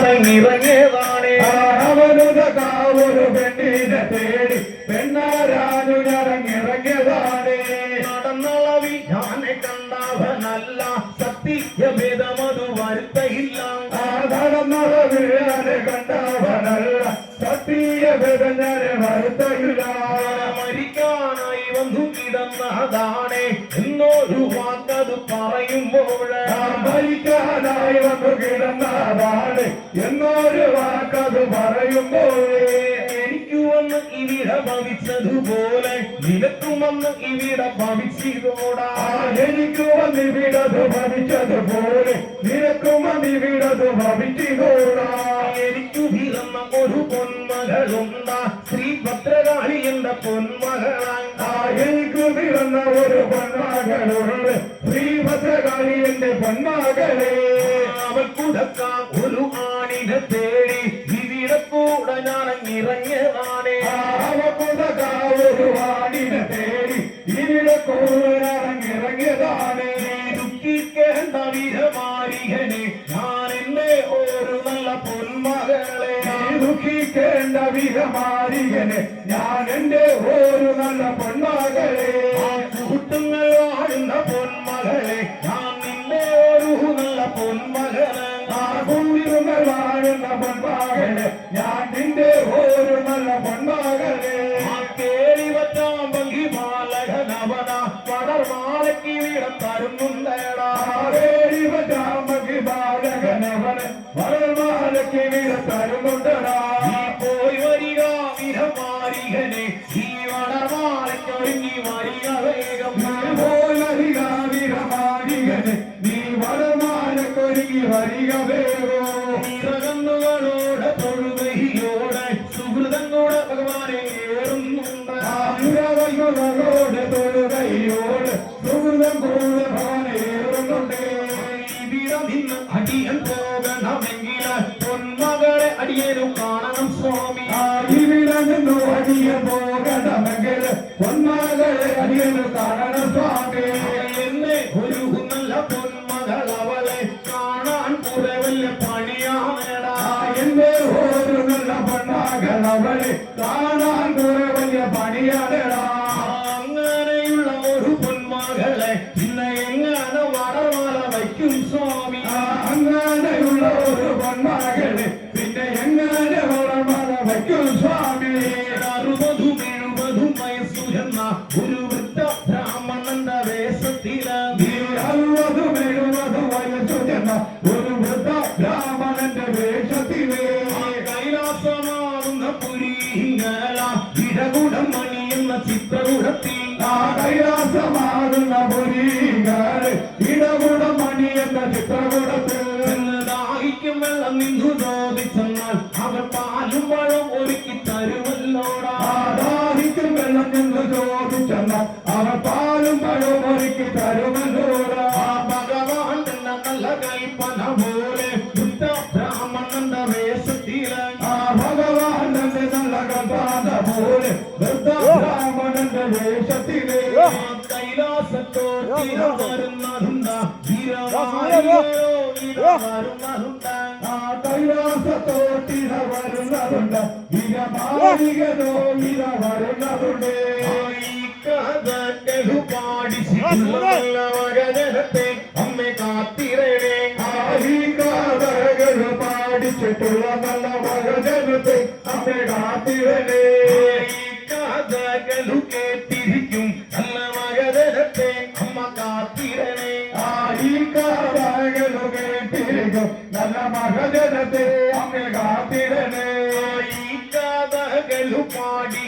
ഞാനിറങ്ങിയതാണ്. അവനുതകാവൊരു പെണ്ണിനെ തേടി പെണ്ണാരാനു ഞാനിറങ്ങിയതാണ്. നടന്നളവി ഞാനെ കണ്ടവനല്ല, സത്യഭേദമതു വരുത്തയില്ല. നടന്നളവി ഞാനെ കണ്ടവനല്ല, സത്യഭേദം ഞാനെ വരുത്തയില്ല. മരിക്കാനായി വന്നു കിടന്നതാണ് എന്നൊരു വാക്കത് പറയുമ്പോൾ, മരിക്കാനായി വന്നു കിടന്നതാണ് എന്നൊരു വാക്കത് പറയുമ്പോൾ, എനിക്ക് വന്ന് ഇവിടെ ഭവിച്ചതുപോലെ നിനക്കും വന്ന് ഇവിടെ ഭവിച്ചിതോടാ. എനിക്ക് വന്ന് ഇവിടത് ഭവിച്ചതുപോലെ നിനക്കും വന്ന് ഇവിടത് ഭവിച്ചിതോടാ. എനിക്കു പിറന്ന ഒരു പൊന്മകളുണ്ടാ, ശ്രീ ഭദ്രകാളി എന്ന പൊന്മകളാ. എനിക്ക് പിറന്ന ഒരു പൊന്മകളുണ്ട്, ശ്രീഭദ്രകാളി എന്റെ പൊന്മകളെ. അവൾ കുടക്കാൻ ഒരു ആണിനെ തേടി ഇവിടെ കൂടെ ഞാൻ ഇറങ്ങിയതാണ്. ഒരു ആണിനെ തേടി ഇവിടെ കൂടെ ഇറങ്ങിയതാണ്. ദുഃഖിക്കേണ്ട വിധമാരികനെ ഞാൻ എന്റെ ഒരു നല്ല പൊന്മകളെ. ദുഃഖിക്കേണ്ട വിധമാരികനെ ഞാൻ എന്റെ ഒരു നല്ല പൊന്മകളെ. കൂട്ടുങ്ങൾ വാഴുന്ന പൊന്മകളെ ഞാൻ നിന്റെ ഒരു നല്ല പൊന്മകളെ. കുഞ്ഞുങ്ങൾ വാഴുന്ന പൊന്മകളെ ഞാൻ നിന്റെ ഒരു നല്ല പൊന്മകളെ. കേറി വച്ചാൻ ഭംഗി ബാലകനവന പടർമാലയ്ക്ക് വീടം തരുന്നുണ്ടേടാ. കേറി വച്ചാൻ ഭംഗി ബാലകനവന് പടർമാലയ്ക്ക് വീടം തരുന്നുണ്ടടാ. നീ പോയി വരിക വിധമാരികനെ, ഈ വടർമാലയ്ക്കൊരുങ്ങി വരിക വേഗം. പോയി വരിക വിധമാരികനെ, നീ വടർമാലയ്ക്കൊരുങ്ങി വരിക വേഗം. നിറകന്നുകളോടെ തൊഴുകയോടെ സുഹൃതങ്ങളോടെ ഭഗവാനെ ഏറുന്നുണ്ട്. നിറകന്നുകളോടെ തൊഴുകയോടെ സുഹൃതം കൂടെ ഭഗവാനേറുന്നുണ്ട്. ഇവിടെ നിന്ന് അടിയൻ പോകണമെങ്കിൽ പൊന്മകളെ അടിയനും കാണണം സ്വാമി. ഇവിടെ നിന്നു അടിയൻ പോകണമെങ്കിൽ പൊന്മകളെ അടിയനും കാണണം സ്വാമി. എന്നെ ഒരു നല്ല പൊന്മകൾ അവളെ കാണാൻ കുറെ വലിയ പണിയാണെടാ. എന്റെ ഒരു നല്ല പൊന്മകൾ അവളെ കാണാൻ കുറെ വലിയ പണിയാണെടാ. അങ്ങനെയുള്ള ഒരു പൊന്മകളെ പിന്നെ എങ്ങനെ വടർമാല വയ്ക്കും സ്വാമി. അങ്ങനെയുള്ള ഒരു പൊന്മകളെ പിന്നെ എങ്ങനെ വടർമാല വയ്ക്കും സ്വാമി. 60 70 വയസ്സു ചെന്ന ഒരു വൃദ്ധ ബ്രാഹ്മണന്റെ വേഷത്തില് 60 70 വയസ്സു ചെന്ന ഒരു വൃദ്ധ ബ്രാഹ്മണന്റെ വേഷത്തില് കൈലാസമാകുന്ന പുരീങ്ങല ഇടകുടം മണിയുന്ന ചിത്രകുടത്തിൽ കൈലാസമാകുന്ന പുരീങ്ങല് ഇടകുടം മണി എന്ന ചിത്രകുടത്തിൽ ദാഹിക്കും വെള്ളം നിന്നു ചോദിച്ചെന്നാൽ അവർ പാലും പഴം ഒരുക്കി തരുമല്ലോടാ. ദാഹിക്കും വെള്ളം നിന്ന് ചോദിച്ചെന്നാൽ അവർ പാലും പഴവും ഒരുക്കി തരുമല്ലോടാ. ഭഗവാൻ തന്നെ നല്ല കൽപ്പന പോലെ ബുദ്ധ ബ്രാഹ്മണന്റെ വേഷത്തില് ഭഗവാൻ തന്നെ നല്ല കൽപ്പന പോലെ വൃദ്ധ ബ്രാഹ്മണന്റെ വേഷത്തില് കൈലാസത്തോട്ടിര വരുന്നതുണ്ട്. കൈലാസത്തോട്ടിര വരുന്നതുണ്ട്. ഇരമാരികനോ ഇര വരുന്നതുണ്ട്. ഈ കഥ പാടിച്ചിട്ടുള്ള വകജനത്തെ അമ്മ കാത്തിരേ. ഈ കഥകൾ പാടിച്ചിട്ടുള്ള നല്ല വകജനത്തെ അമ്മ കാത്തിരേ. ഈ കഥകളു കേട്ടിരിക്കും നല്ല വകജനത്തെ അമ്മ കാത്തിരേ. ഈ കഥകൾ കേട്ടിരിക്കും നല്ല മകജനത്തെ അമ്മ കാത്തിരേ. ഈ കഥകളു പാടി